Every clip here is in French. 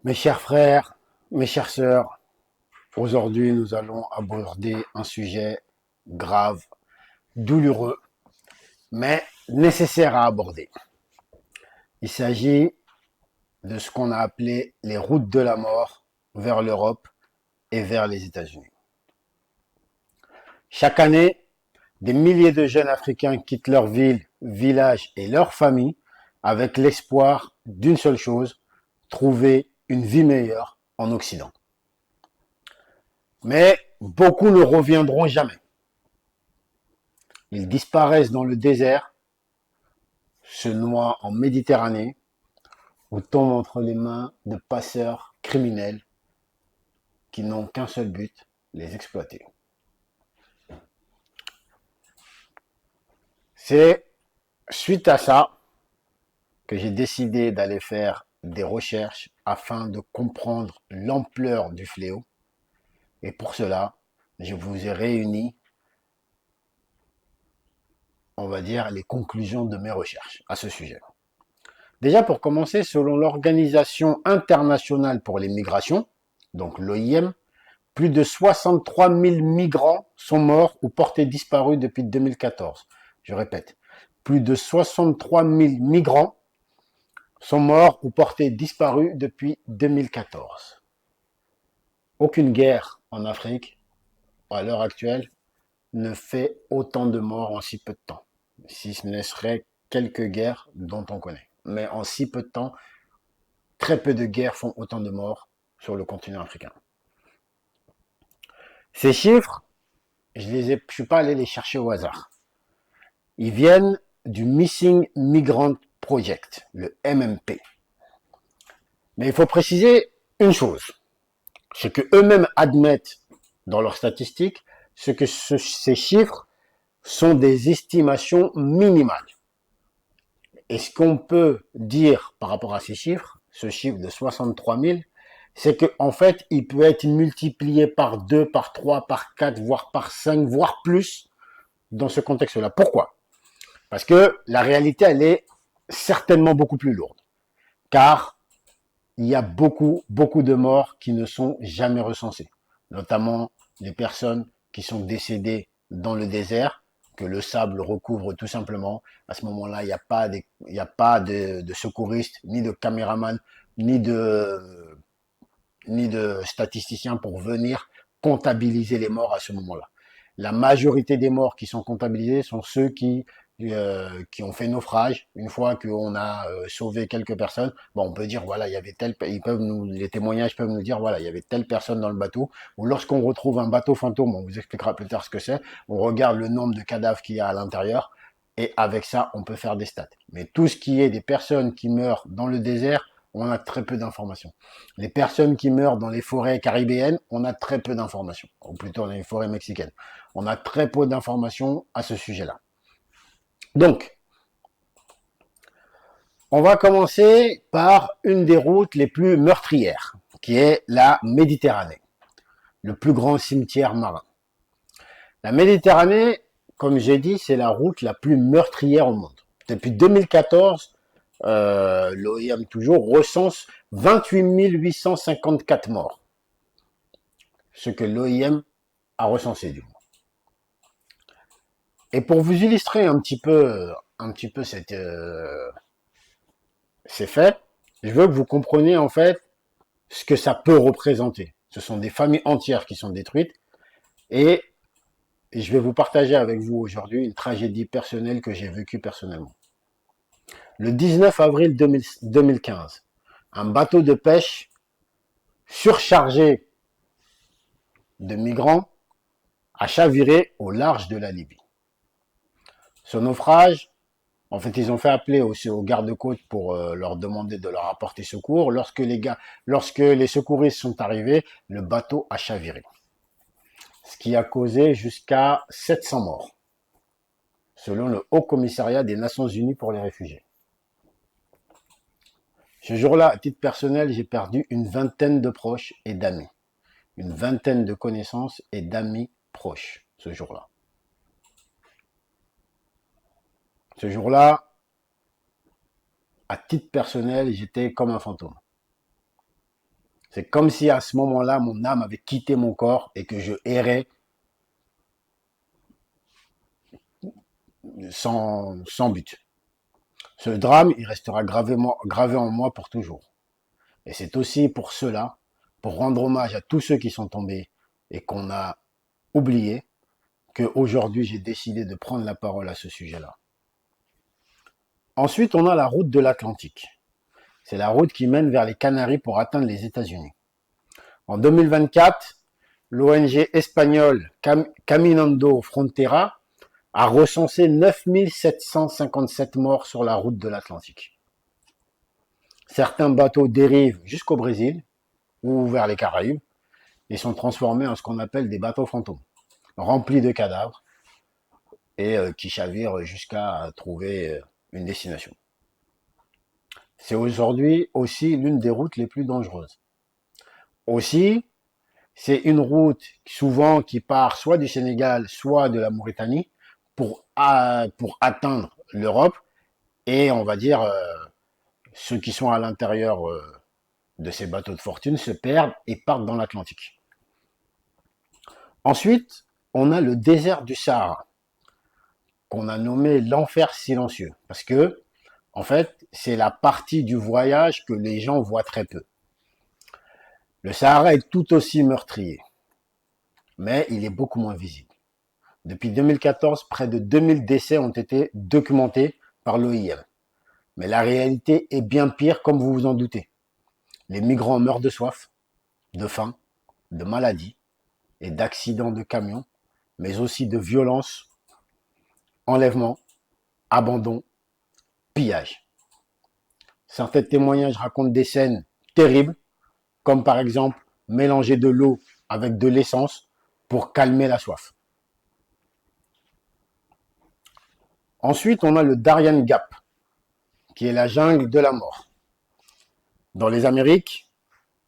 Mes chers frères, mes chères sœurs, aujourd'hui nous allons aborder un sujet grave, douloureux, mais nécessaire à aborder. Il s'agit de ce qu'on a appelé les routes de la mort vers l'Europe et vers les États-Unis. Chaque année, des milliers de jeunes Africains quittent leur ville, village et leur famille avec l'espoir d'une seule chose, trouver une vie meilleure en Occident. Mais beaucoup ne reviendront jamais. Ils disparaissent dans le désert, se noient en Méditerranée ou tombent entre les mains de passeurs criminels qui n'ont qu'un seul but, les exploiter. C'est suite à ça que j'ai décidé d'aller faire des recherches afin de comprendre l'ampleur du fléau. Et pour cela, je vous ai réuni, on va dire, les conclusions de mes recherches à ce sujet. Déjà, pour commencer, selon l'Organisation internationale pour les migrations, donc l'OIM, plus de 63 000 migrants sont morts ou portés disparus depuis 2014. Je répète, plus de 63 000 migrants sont morts ou portés disparus depuis 2014. Aucune guerre en Afrique, à l'heure actuelle, ne fait autant de morts en si peu de temps. Si ce ne serait quelques guerres dont on connaît. Mais en si peu de temps, très peu de guerres font autant de morts sur le continent africain. Ces chiffres, je suis pas allé les chercher au hasard. Ils viennent du Missing Migrant Project, le MMP. Mais il faut préciser une chose, c'est que eux-mêmes admettent dans leurs statistiques ces chiffres sont des estimations minimales. Et ce qu'on peut dire par rapport à ces chiffres, ce chiffre de 63 000, c'est qu'en fait, il peut être multiplié par 2, par 3, par 4, voire par 5, voire plus dans ce contexte-là. Pourquoi? Parce que la réalité, elle est certainement beaucoup plus lourde. Car il y a beaucoup de morts qui ne sont jamais recensées. Notamment les personnes qui sont décédées dans le désert, que le sable recouvre tout simplement. À ce moment-là, il n'y a pas de secouristes, ni de caméramans, ni de, ni de statisticiens pour venir comptabiliser les morts à ce moment-là. La majorité des morts qui sont comptabilisés sont ceux qui ont fait naufrage. Une fois qu'on a sauvé quelques personnes, bon, on peut dire voilà, il y avait les témoignages peuvent nous dire voilà, il y avait telle personne dans le bateau. Ou lorsqu'on retrouve un bateau fantôme, on vous expliquera plus tard ce que c'est. On regarde le nombre de cadavres qu'il y a à l'intérieur et avec ça, on peut faire des stats. Mais tout ce qui est des personnes qui meurent dans le désert, on a très peu d'informations. Les personnes qui meurent dans les forêts caribéennes, on a très peu d'informations, ou plutôt dans les forêts mexicaines. On a très peu d'informations à ce sujet-là. Donc, on va commencer par une des routes les plus meurtrières, qui est la Méditerranée, le plus grand cimetière marin. La Méditerranée, comme j'ai dit, c'est la route la plus meurtrière au monde. Depuis 2014, l'OIM toujours recense 28 854 morts, ce que l'OIM a recensé du moins. Et pour vous illustrer un petit peu ces faits, je veux que vous compreniez en fait ce que ça peut représenter. Ce sont des familles entières qui sont détruites et je vais vous partager avec vous aujourd'hui une tragédie personnelle que j'ai vécue personnellement. Le 19 avril 2015, un bateau de pêche surchargé de migrants a chaviré au large de la Libye. Ce naufrage, en fait, ils ont fait appeler aussi aux gardes-côtes pour leur demander de leur apporter secours. Lorsque les secouristes sont arrivés, le bateau a chaviré, ce qui a causé jusqu'à 700 morts, selon le Haut Commissariat des Nations Unies pour les réfugiés. Ce jour-là, à titre personnel, j'ai perdu une vingtaine de proches et d'amis, une vingtaine de connaissances et d'amis proches ce jour-là. Ce jour-là, à titre personnel, j'étais comme un fantôme. C'est comme si à ce moment-là, mon âme avait quitté mon corps et que je errais sans but. Ce drame, il restera gravé en moi pour toujours. Et c'est aussi pour cela, pour rendre hommage à tous ceux qui sont tombés et qu'on a oubliés, qu'aujourd'hui j'ai décidé de prendre la parole à ce sujet-là. Ensuite, on a la route de l'Atlantique. C'est la route qui mène vers les Canaries pour atteindre les États-Unis. En 2024, l'ONG espagnole Caminando Frontera a recensé 9757 morts sur la route de l'Atlantique. Certains bateaux dérivent jusqu'au Brésil ou vers les Caraïbes et sont transformés en ce qu'on appelle des bateaux fantômes, remplis de cadavres et qui chavirent jusqu'à trouver une destination. C'est aujourd'hui aussi l'une des routes les plus dangereuses. Aussi, c'est une route souvent qui part soit du Sénégal, soit de la Mauritanie pour atteindre l'Europe et on va dire ceux qui sont à l'intérieur de ces bateaux de fortune se perdent et partent dans l'Atlantique. Ensuite, on a le désert du Sahara qu'on a nommé l'enfer silencieux parce que en fait, c'est la partie du voyage que les gens voient très peu. Le Sahara est tout aussi meurtrier, mais il est beaucoup moins visible. Depuis 2014, près de 2000 décès ont été documentés par l'OIM. Mais la réalité est bien pire, comme vous vous en doutez. Les migrants meurent de soif, de faim, de maladies et d'accidents de camions, mais aussi de violences, enlèvements, abandons, pillages. Certains témoignages racontent des scènes terribles, comme par exemple mélanger de l'eau avec de l'essence pour calmer la soif. Ensuite, on a le Darien Gap, qui est la jungle de la mort. Dans les Amériques,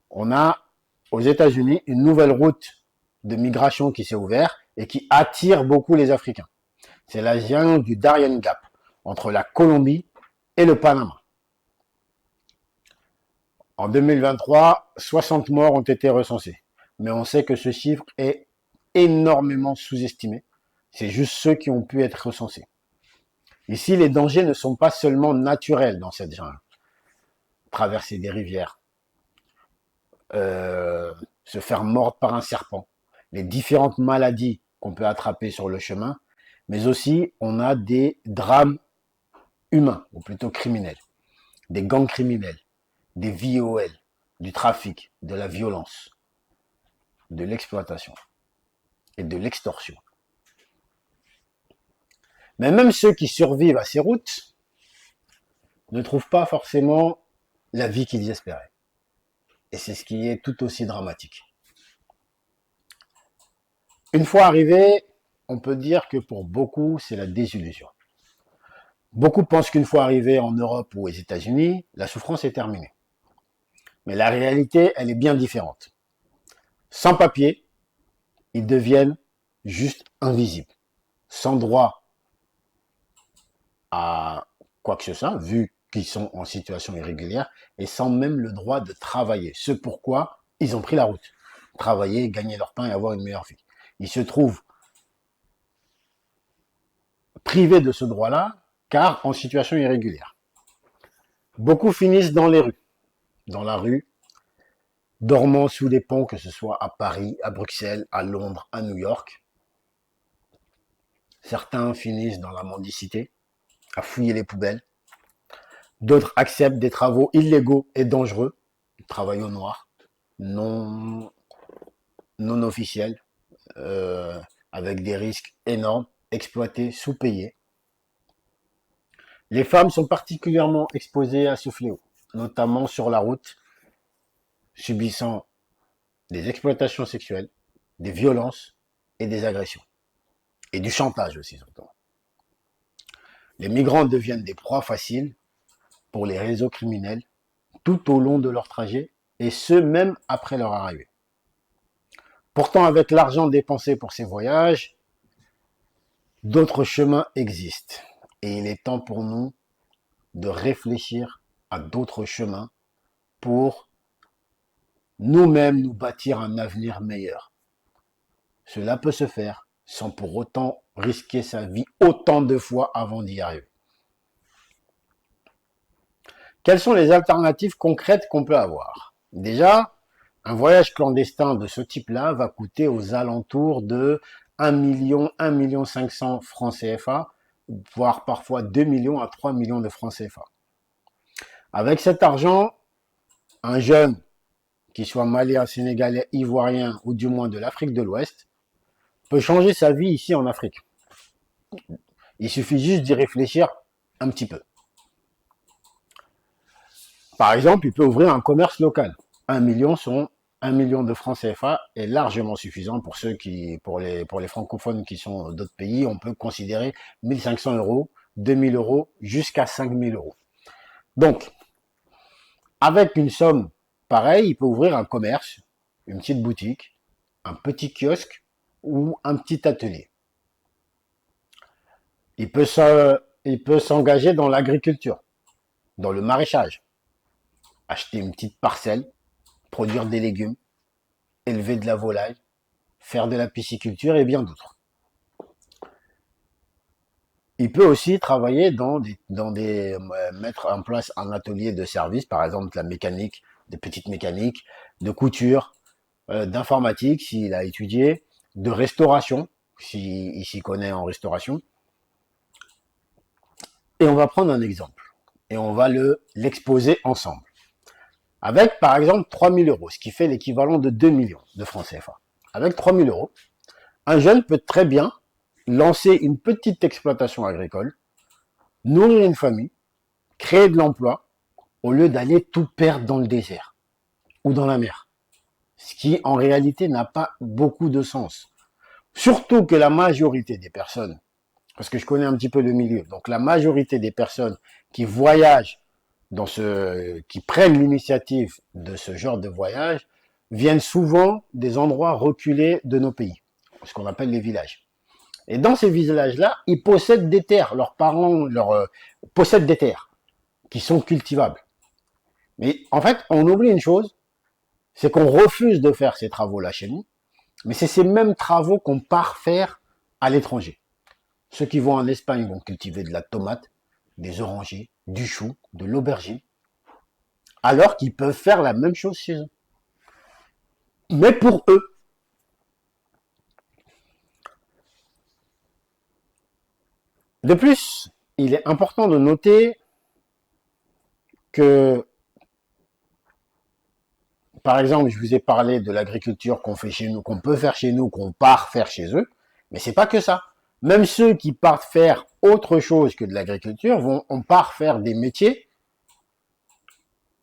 on a aux États-Unis une nouvelle route de migration qui s'est ouverte et qui attire beaucoup les Africains. C'est la jungle du Darien Gap, entre la Colombie et le Panama. En 2023, 60 morts ont été recensés, mais on sait que ce chiffre est énormément sous-estimé. C'est juste ceux qui ont pu être recensés. Ici, les dangers ne sont pas seulement naturels dans cette jungle. Traverser des rivières, se faire mordre par un serpent, les différentes maladies qu'on peut attraper sur le chemin, mais aussi on a des drames humains, ou plutôt criminels, des gangs criminels, des VOL, du trafic, de la violence, de l'exploitation et de l'extorsion. Mais même ceux qui survivent à ces routes ne trouvent pas forcément la vie qu'ils espéraient. Et c'est ce qui est tout aussi dramatique. Une fois arrivé, on peut dire que pour beaucoup, c'est la désillusion. Beaucoup pensent qu'une fois arrivé en Europe ou aux États-Unis, la souffrance est terminée. Mais la réalité, elle est bien différente. Sans papier, ils deviennent juste invisibles, sans droit à quoi que ce soit, vu qu'ils sont en situation irrégulière, et sans même le droit de travailler. Ce pourquoi ils ont pris la route. Travailler, gagner leur pain et avoir une meilleure vie. Ils se trouvent privés de ce droit-là, car en situation irrégulière. Beaucoup finissent dans les rues, dans la rue, dormant sous des ponts, que ce soit à Paris, à Bruxelles, à Londres, à New York. Certains finissent dans la mendicité, à fouiller les poubelles. D'autres acceptent des travaux illégaux et dangereux, travail au noir, non, non officiels, avec des risques énormes, exploités, sous-payés. Les femmes sont particulièrement exposées à ce fléau, notamment sur la route, subissant des exploitations sexuelles, des violences et des agressions. Et du chantage aussi, surtout. Les migrants deviennent des proies faciles pour les réseaux criminels tout au long de leur trajet, et ce, même après leur arrivée. Pourtant, avec l'argent dépensé pour ces voyages, d'autres chemins existent. Et il est temps pour nous de réfléchir à d'autres chemins pour nous-mêmes nous bâtir un avenir meilleur. Cela peut se faire sans pour autant risquer sa vie autant de fois avant d'y arriver. Quelles sont les alternatives concrètes qu'on peut avoir? Déjà, un voyage clandestin de ce type-là va coûter aux alentours de 1 million, 1 million 500 francs CFA, voire parfois 2 millions à 3 millions de francs CFA. Avec cet argent, un jeune, qu'il soit malien, sénégalais, ivoirien ou du moins de l'Afrique de l'Ouest, peut changer sa vie ici en Afrique. Il suffit juste d'y réfléchir un petit peu. Par exemple, il peut ouvrir un commerce local. 1 million sont 1 million de francs CFA est largement suffisant pour ceux qui, pour les francophones qui sont d'autres pays, on peut considérer 1500 euros, 2000 euros, jusqu'à 5000 euros. Donc, avec une somme pareille, il peut ouvrir un commerce, une petite boutique, un petit kiosque ou un petit atelier. Il peut s'engager dans l'agriculture, dans le maraîchage, acheter une petite parcelle, produire des légumes, élever de la volaille, faire de la pisciculture et bien d'autres. Il peut aussi travailler mettre en place un atelier de service, par exemple de la mécanique, des petites mécaniques, de couture, d'informatique s'il a étudié, de restauration s'il s'y connaît en restauration. Et on va prendre un exemple et on va l'exposer ensemble. Avec par exemple 3000 euros, ce qui fait l'équivalent de 2 millions de francs CFA. Avec 3000 euros, un jeune peut très bien lancer une petite exploitation agricole, nourrir une famille, créer de l'emploi, au lieu d'aller tout perdre dans le désert ou dans la mer. Ce qui, en réalité, n'a pas beaucoup de sens. Surtout que la majorité des personnes, parce que je connais un petit peu le milieu, donc la majorité des personnes qui voyagent qui prennent l'initiative de ce genre de voyage, viennent souvent des endroits reculés de nos pays, ce qu'on appelle les villages. Et dans ces villages-là, ils possèdent des terres. Leurs parents possèdent des terres qui sont cultivables. Mais en fait, on oublie une chose, c'est qu'on refuse de faire ces travaux-là chez nous, mais c'est ces mêmes travaux qu'on part faire à l'étranger. Ceux qui vont en Espagne vont cultiver de la tomate, des orangers, du chou, de l'aubergine, alors qu'ils peuvent faire la même chose chez eux. Mais pour eux. De plus, il est important de noter que, par exemple, je vous ai parlé de l'agriculture qu'on fait chez nous, qu'on peut faire chez nous, qu'on part faire chez eux, mais c'est pas que ça. Même ceux qui partent faire autre chose que de l'agriculture on part faire des métiers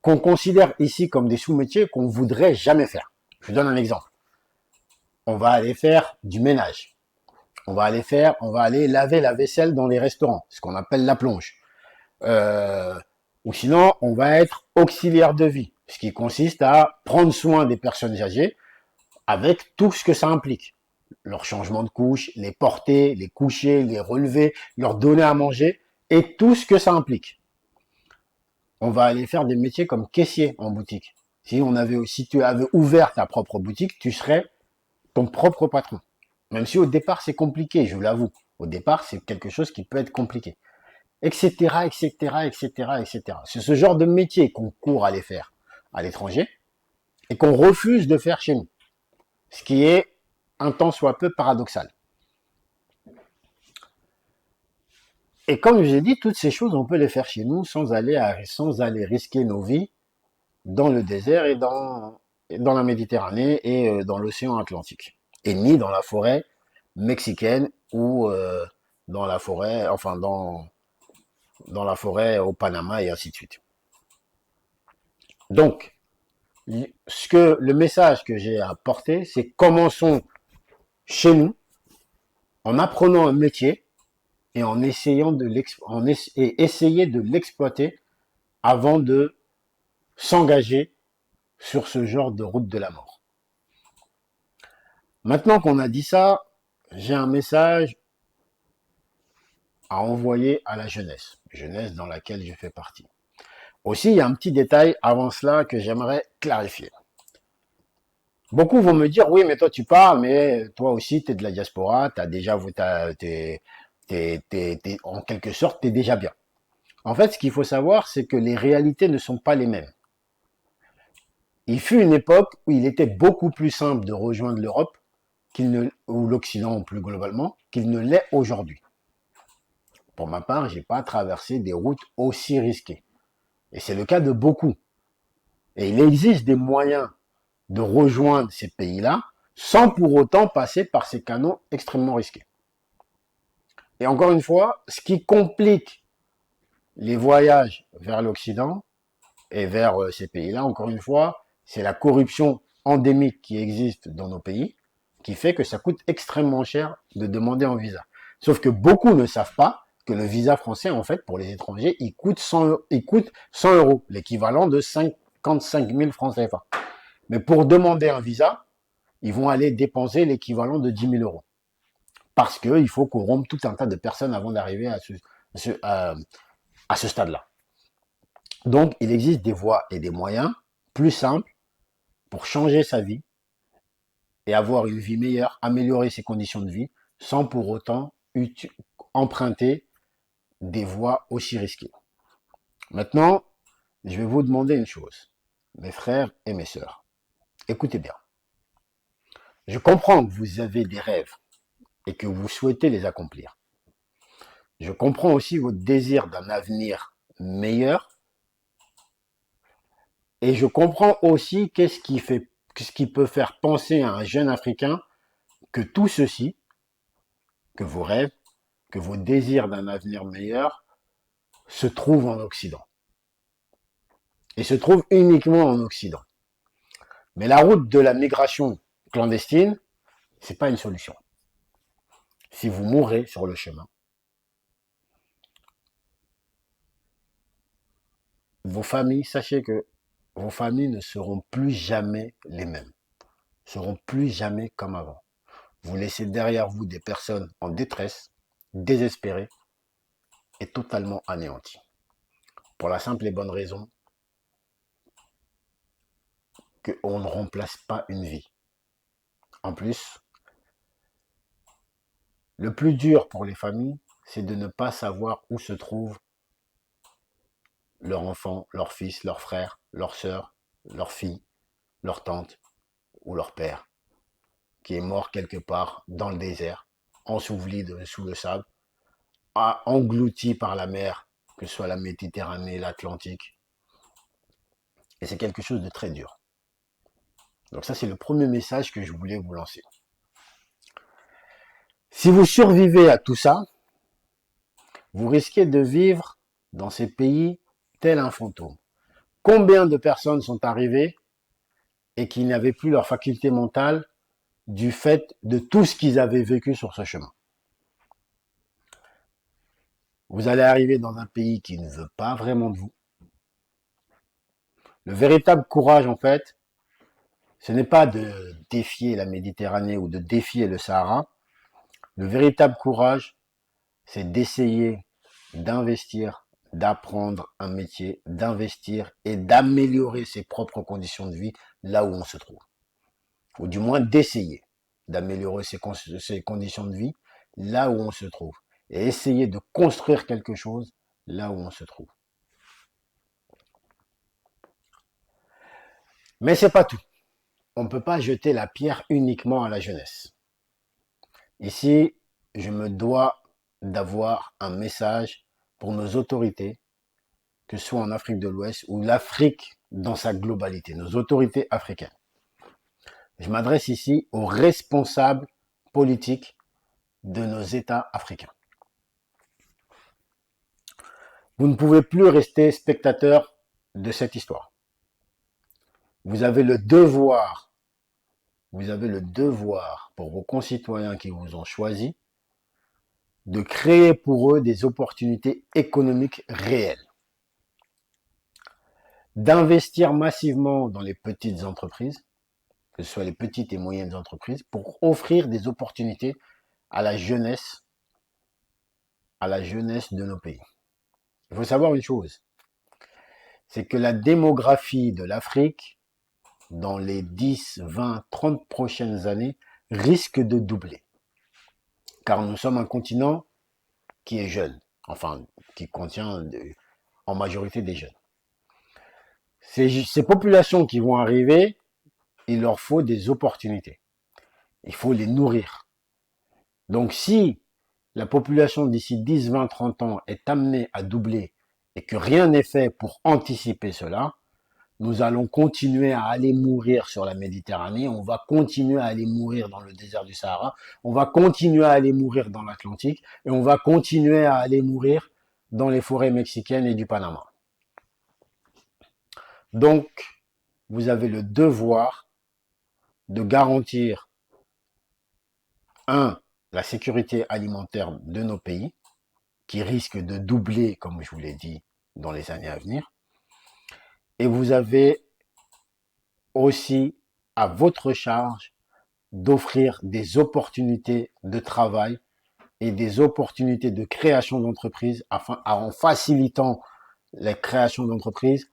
qu'on considère ici comme des sous-métiers qu'on voudrait jamais faire. Je vous donne un exemple. On va aller faire du ménage. On va aller laver la vaisselle dans les restaurants, ce qu'on appelle la plonge. Ou sinon, on va être auxiliaire de vie, ce qui consiste à prendre soin des personnes âgées avec tout ce que ça implique. Leur changement de couche, les porter, les coucher, les relever, leur donner à manger et tout ce que ça implique. On va aller faire des métiers comme caissier en boutique. Si tu avais ouvert ta propre boutique, tu serais ton propre patron. Même si au départ c'est compliqué, je vous l'avoue. Au départ, c'est quelque chose qui peut être compliqué. Etc., etc., etc., etc. C'est ce genre de métier qu'on court à aller faire à l'étranger et qu'on refuse de faire chez nous. Ce qui est un tant soit peu paradoxal. Et comme je vous ai dit, toutes ces choses, on peut les faire chez nous sans aller risquer nos vies dans le désert et dans la Méditerranée et dans l'océan Atlantique. Et ni dans la forêt mexicaine ou dans la forêt, enfin dans la forêt au Panama et ainsi de suite. Donc, le message que j'ai à porter, c'est commençons chez nous en apprenant un métier et en essayant essayer de l'exploiter avant de s'engager sur ce genre de route de la mort. Maintenant qu'on a dit ça, j'ai un message à envoyer à la jeunesse dans laquelle je fais partie. Aussi, il y a un petit détail avant cela que j'aimerais clarifier. Beaucoup vont me dire, oui, mais toi tu parles, mais toi aussi tu es de la diaspora, t'as déjà, en quelque sorte, t'es déjà bien. En fait, ce qu'il faut savoir, c'est que les réalités ne sont pas les mêmes. Il fut une époque où il était beaucoup plus simple de rejoindre l'Europe ou l'Occident plus globalement, qu'il ne l'est aujourd'hui. Pour ma part, j'ai pas traversé des routes aussi risquées. Et c'est le cas de beaucoup. Et il existe des moyens de rejoindre ces pays-là sans pour autant passer par ces canaux extrêmement risqués. Et encore une fois, ce qui complique les voyages vers l'Occident et vers ces pays-là, encore une fois, c'est la corruption endémique qui existe dans nos pays, qui fait que ça coûte extrêmement cher de demander un visa. Sauf que beaucoup ne savent pas que le visa français, en fait, pour les étrangers, il coûte 100 euros, l'équivalent de 55 000 francs CFA. Mais pour demander un visa, ils vont aller dépenser l'équivalent de 10 000 euros. Parce qu'il faut corrompre tout un tas de personnes avant d'arriver à ce stade-là. Donc, il existe des voies et des moyens plus simples pour changer sa vie et avoir une vie meilleure, améliorer ses conditions de vie, sans pour autant emprunter des voies aussi risquées. Maintenant, je vais vous demander une chose, mes frères et mes sœurs. Écoutez bien. Je comprends que vous avez des rêves et que vous souhaitez les accomplir. Je comprends aussi votre désir d'un avenir meilleur et je comprends aussi qu'est-ce qui peut faire penser à un jeune Africain que tout ceci, que vos rêves, que vos désirs d'un avenir meilleur se trouvent en Occident. Et se trouvent uniquement en Occident. Mais la route de la migration clandestine, c'est pas une solution. Si vous mourrez sur le chemin, vos familles, sachez que vos familles ne seront plus jamais les mêmes, ne seront plus jamais comme avant. Vous laissez derrière vous des personnes en détresse, désespérées et totalement anéanties. Pour la simple et bonne raison qu'on ne remplace pas une vie. En plus, le plus dur pour les familles, c'est de ne pas savoir où se trouve leur enfant, leur fils, leur frère, leur sœur, leur fille, leur tante ou leur père, qui est mort quelque part dans le désert, enseveli sous le sable, englouti par la mer, que ce soit la Méditerranée, l'Atlantique. Et c'est quelque chose de très dur. Donc ça, c'est le premier message que je voulais vous lancer. Si vous survivez à tout ça, vous risquez de vivre dans ces pays tel un fantôme. Combien de personnes sont arrivées et qui n'avaient plus leur faculté mentale du fait de tout ce qu'ils avaient vécu sur ce chemin? Vous allez arriver dans un pays qui ne veut pas vraiment de vous. Le véritable courage, en fait, ce n'est pas de défier la Méditerranée ou de défier le Sahara. Le véritable courage, c'est d'essayer d'investir, d'apprendre un métier, d'investir et d'améliorer ses propres conditions de vie là où on se trouve. Ou du moins d'essayer d'améliorer ses conditions de vie là où on se trouve. Et essayer de construire quelque chose là où on se trouve. Mais c'est pas tout. On ne peut pas jeter la pierre uniquement à la jeunesse. Ici, je me dois d'avoir un message pour nos autorités, que ce soit en Afrique de l'Ouest ou l'Afrique dans sa globalité, nos autorités africaines. Je m'adresse ici aux responsables politiques de nos États africains. Vous ne pouvez plus rester spectateur de cette histoire. Vous avez le devoir pour vos concitoyens qui vous ont choisi de créer pour eux des opportunités économiques réelles, d'investir massivement dans les petites entreprises, que ce soit les petites et moyennes entreprises, pour offrir des opportunités à la jeunesse de nos pays. Il faut savoir une chose, c'est que la démographie de l'Afrique dans les 10, 20, 30 prochaines années, risque de doubler. Car nous sommes un continent qui est jeune, enfin, qui contient en majorité des jeunes. Ces populations qui vont arriver, il leur faut des opportunités. Il faut les nourrir. Donc si la population d'ici 10, 20, 30 ans est amenée à doubler et que rien n'est fait pour anticiper cela, nous allons continuer à aller mourir sur la Méditerranée, on va continuer à aller mourir dans le désert du Sahara, on va continuer à aller mourir dans l'Atlantique et on va continuer à aller mourir dans les forêts mexicaines et du Panama. Donc, vous avez le devoir de garantir, la sécurité alimentaire de nos pays, qui risque de doubler, comme je vous l'ai dit, dans les années à venir. Et vous avez aussi à votre charge d'offrir des opportunités de travail et des opportunités de création d'entreprises en facilitant la création d'entreprises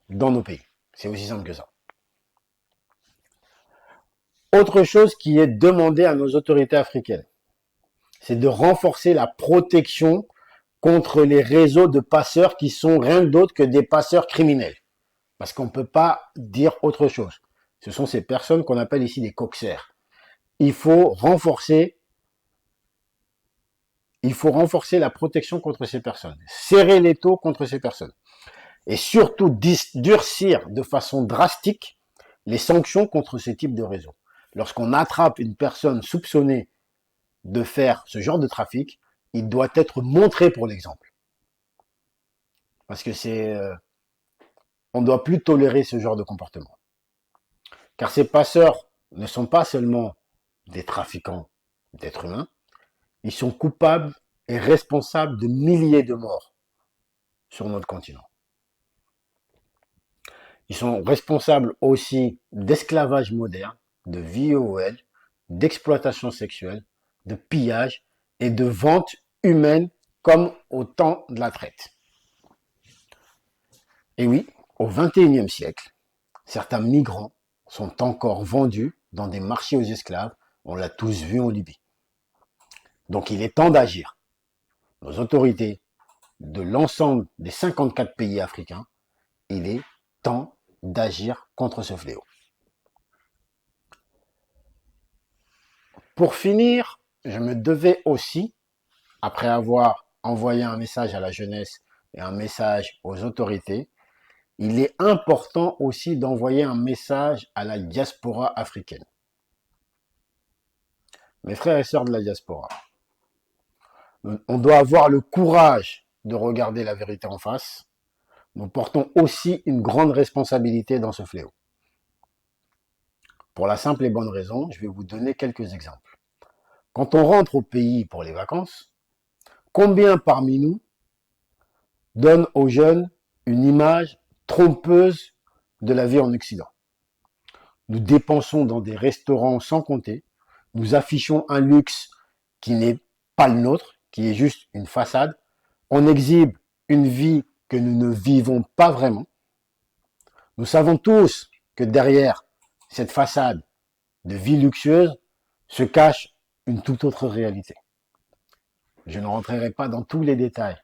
dans nos pays. C'est aussi simple que ça. Autre chose qui est demandée à nos autorités africaines, c'est de renforcer la protection contre les réseaux de passeurs qui sont rien d'autre que des passeurs criminels. Parce qu'on ne peut pas dire autre chose. Ce sont ces personnes qu'on appelle ici des coxers. Il faut renforcer la protection contre ces personnes, serrer les taux contre ces personnes et surtout durcir de façon drastique les sanctions contre ce type de réseau. Lorsqu'on attrape une personne soupçonnée de faire ce genre de trafic, il doit être montré pour l'exemple. Parce que on ne doit plus tolérer ce genre de comportement. Car ces passeurs ne sont pas seulement des trafiquants d'êtres humains, ils sont coupables et responsables de milliers de morts sur notre continent. Ils sont responsables aussi d'esclavage moderne, de VOL, d'exploitation sexuelle, de pillage et de vente humaine comme au temps de la traite. Et oui, au XXIe siècle, certains migrants sont encore vendus dans des marchés aux esclaves. On l'a tous vu en Libye. Donc il est temps d'agir. Nos autorités de l'ensemble des 54 pays africains, il est temps d'agir contre ce fléau. Pour finir, je me devais aussi, après avoir envoyé un message à la jeunesse et un message aux autorités, il est important aussi d'envoyer un message à la diaspora africaine. Mes frères et sœurs de la diaspora, on doit avoir le courage de regarder la vérité en face. Nous portons aussi une grande responsabilité dans ce fléau. Pour la simple et bonne raison, je vais vous donner quelques exemples. Quand on rentre au pays pour les vacances, combien parmi nous donnent aux jeunes une image trompeuse de la vie en Occident? Nous dépensons dans des restaurants sans compter, nous affichons un luxe qui n'est pas le nôtre, qui est juste une façade, on exhibe une vie que nous ne vivons pas vraiment. Nous savons tous que derrière cette façade de vie luxueuse se cache une toute autre réalité. Je ne rentrerai pas dans tous les détails,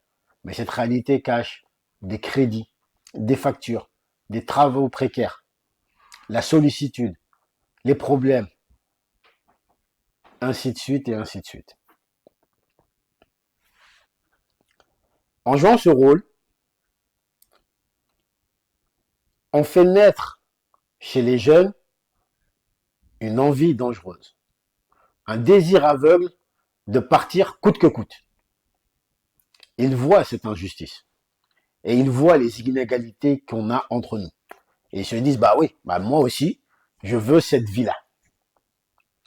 mais cette réalité cache des crédits, des factures, des travaux précaires, la sollicitude, les problèmes, ainsi de suite et ainsi de suite. En jouant ce rôle, on fait naître chez les jeunes une envie dangereuse, un désir aveugle de partir coûte que coûte. Ils voient cette injustice et ils voient les inégalités qu'on a entre nous. Et ils se disent, bah oui, bah moi aussi, je veux cette vie-là,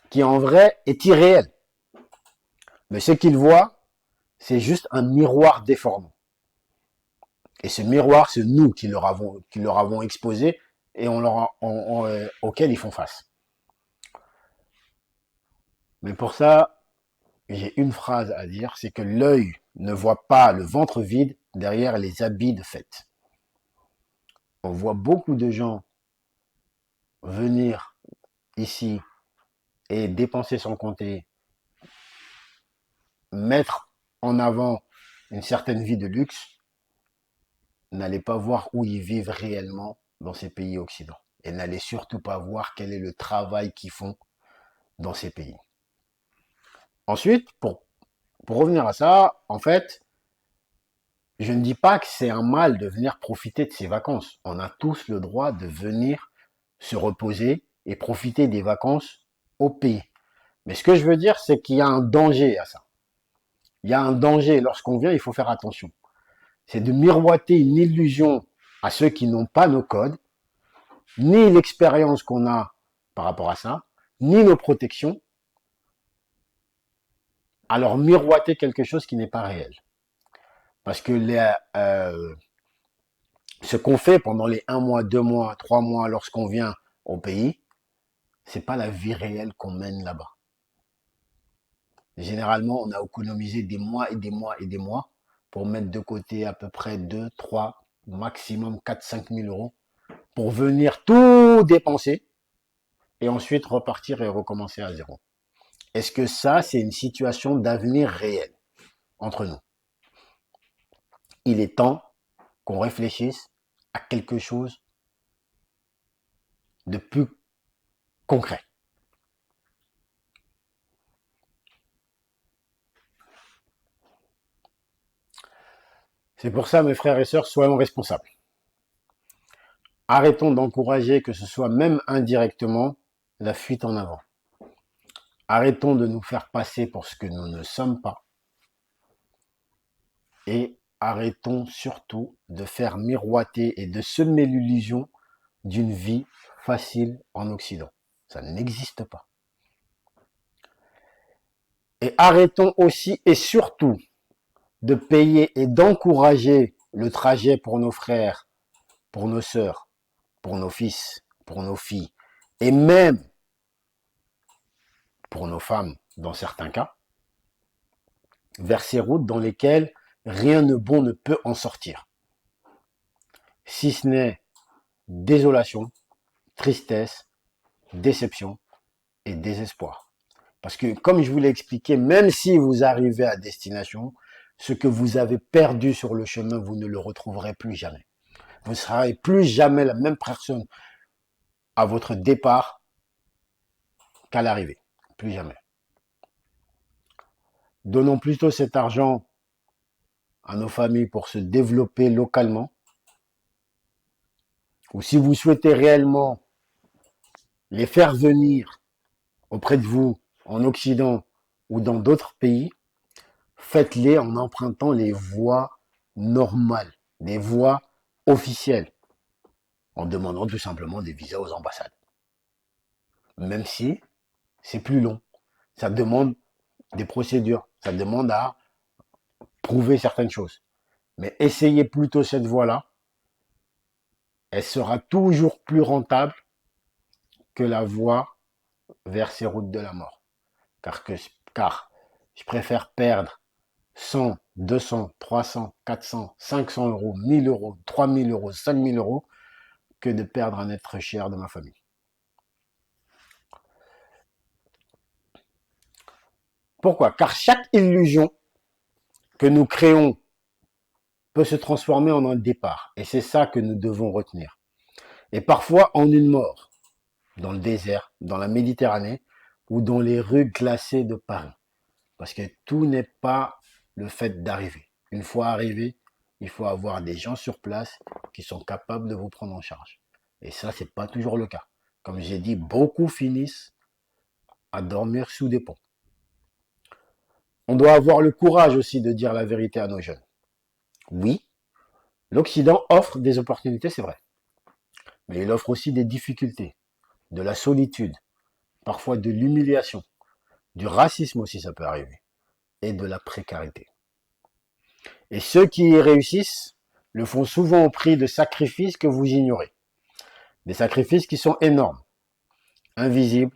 qui en vrai est irréelle. Mais ce qu'ils voient, c'est juste un miroir déformant. Et ce miroir, c'est nous qui leur avons exposé et auquel ils font face. Mais pour ça, j'ai une phrase à dire, c'est que l'œil ne voit pas le ventre vide derrière les habits de fête. On voit beaucoup de gens venir ici et dépenser sans compter, mettre en avant une certaine vie de luxe, n'allez pas voir où ils vivent réellement dans ces pays occidentaux. Et n'allez surtout pas voir quel est le travail qu'ils font dans ces pays. Ensuite, pour revenir à ça, en fait, je ne dis pas que c'est un mal de venir profiter de ses vacances. On a tous le droit de venir se reposer et profiter des vacances au pays. Mais ce que je veux dire, c'est qu'il y a un danger à ça. Il y a un danger. Lorsqu'on vient, il faut faire attention. C'est de miroiter une illusion à ceux qui n'ont pas nos codes, ni l'expérience qu'on a par rapport à ça, ni nos protections, à leur miroiter quelque chose qui n'est pas réel. Parce que ce qu'on fait pendant les 1 mois, 2 mois, 3 mois lorsqu'on vient au pays, c'est pas la vie réelle qu'on mène là-bas. Généralement, on a économisé des mois et des mois et des mois pour mettre de côté à peu près 2, 3, maximum 4, 5 000 euros pour venir tout dépenser et ensuite repartir et recommencer à zéro. Est-ce que ça, c'est une situation d'avenir réel entre nous? Il est temps qu'on réfléchisse à quelque chose de plus concret. C'est pour ça, mes frères et sœurs, soyons responsables. Arrêtons d'encourager, que ce soit même indirectement, la fuite en avant. Arrêtons de nous faire passer pour ce que nous ne sommes pas. Et arrêtons surtout de faire miroiter et de semer l'illusion d'une vie facile en Occident. Ça n'existe pas. Et arrêtons aussi et surtout de payer et d'encourager le trajet pour nos frères, pour nos sœurs, pour nos fils, pour nos filles, et même pour nos femmes dans certains cas, vers ces routes dans lesquelles rien de bon ne peut en sortir. Si ce n'est désolation, tristesse, déception et désespoir. Parce que, comme je vous l'ai expliqué, même si vous arrivez à destination, ce que vous avez perdu sur le chemin, vous ne le retrouverez plus jamais. Vous ne serez plus jamais la même personne à votre départ qu'à l'arrivée. Plus jamais. Donnons plutôt cet argent à nos familles pour se développer localement. Ou si vous souhaitez réellement les faire venir auprès de vous en Occident ou dans d'autres pays, faites-les en empruntant les voies normales, des voies officielles, en demandant tout simplement des visas aux ambassades. Même si c'est plus long, ça demande des procédures, ça demande à prouver certaines choses. Mais essayez plutôt cette voie-là, elle sera toujours plus rentable que la voie vers ces routes de la mort. Car je préfère perdre 100, 200, 300, 400, 500 euros, 1000 euros, 3000 euros, 5000 euros que de perdre un être cher de ma famille. Pourquoi? Car chaque illusion que nous créons peut se transformer en un départ. Et c'est ça que nous devons retenir. Et parfois en une mort, dans le désert, dans la Méditerranée ou dans les rues glacées de Paris. Parce que tout n'est pas le fait d'arriver. Une fois arrivé, il faut avoir des gens sur place qui sont capables de vous prendre en charge. Et ça, c'est pas toujours le cas. Comme j'ai dit, beaucoup finissent à dormir sous des ponts. On doit avoir le courage aussi de dire la vérité à nos jeunes. Oui, l'Occident offre des opportunités, c'est vrai. Mais il offre aussi des difficultés, de la solitude, parfois de l'humiliation, du racisme aussi, ça peut arriver, et de la précarité. Et ceux qui y réussissent le font souvent au prix de sacrifices que vous ignorez. Des sacrifices qui sont énormes, invisibles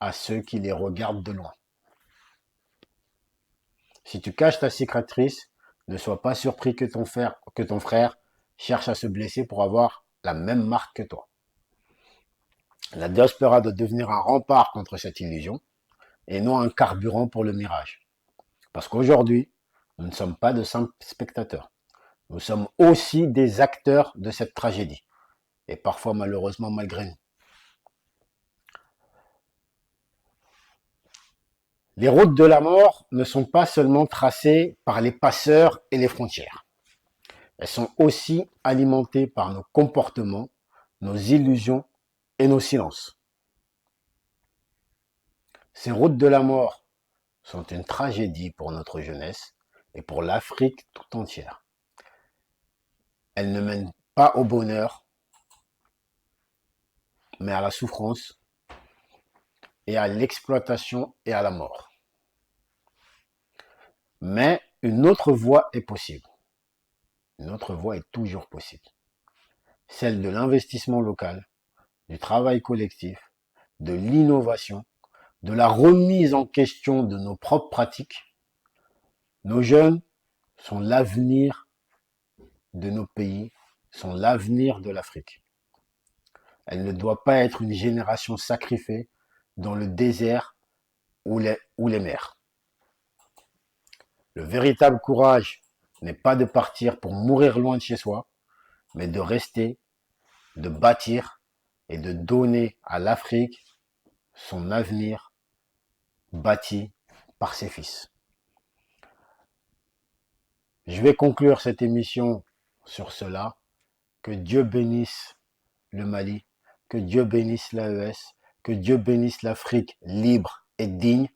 à ceux qui les regardent de loin. Si tu caches ta cicatrice, ne sois pas surpris que ton frère cherche à se blesser pour avoir la même marque que toi. La diaspora doit devenir un rempart contre cette illusion et non un carburant pour le mirage. Parce qu'aujourd'hui, nous ne sommes pas de simples spectateurs. Nous sommes aussi des acteurs de cette tragédie. Et parfois, malheureusement, malgré nous. Les routes de la mort ne sont pas seulement tracées par les passeurs et les frontières. Elles sont aussi alimentées par nos comportements, nos illusions et nos silences. Ces routes de la mort sont une tragédie pour notre jeunesse et pour l'Afrique tout entière. Elles ne mènent pas au bonheur, mais à la souffrance et à l'exploitation et à la mort. Mais une autre voie est possible. Une autre voie est toujours possible. Celle de l'investissement local, du travail collectif, de l'innovation, de la remise en question de nos propres pratiques. Nos jeunes sont l'avenir de nos pays, sont l'avenir de l'Afrique. Elle ne doit pas être une génération sacrifiée dans le désert ou les mers. Le véritable courage n'est pas de partir pour mourir loin de chez soi, mais de rester, de bâtir et de donner à l'Afrique son avenir bâti par ses fils. Je vais conclure cette émission sur cela. Que Dieu bénisse le Mali, que Dieu bénisse l'AES, que Dieu bénisse l'Afrique libre et digne.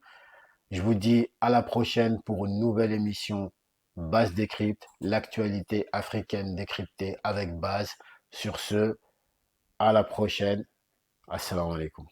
Je vous dis à la prochaine pour une nouvelle émission Base Décrypte, l'actualité africaine décryptée avec Base. Sur ce, à la prochaine. Assalamu alaikum.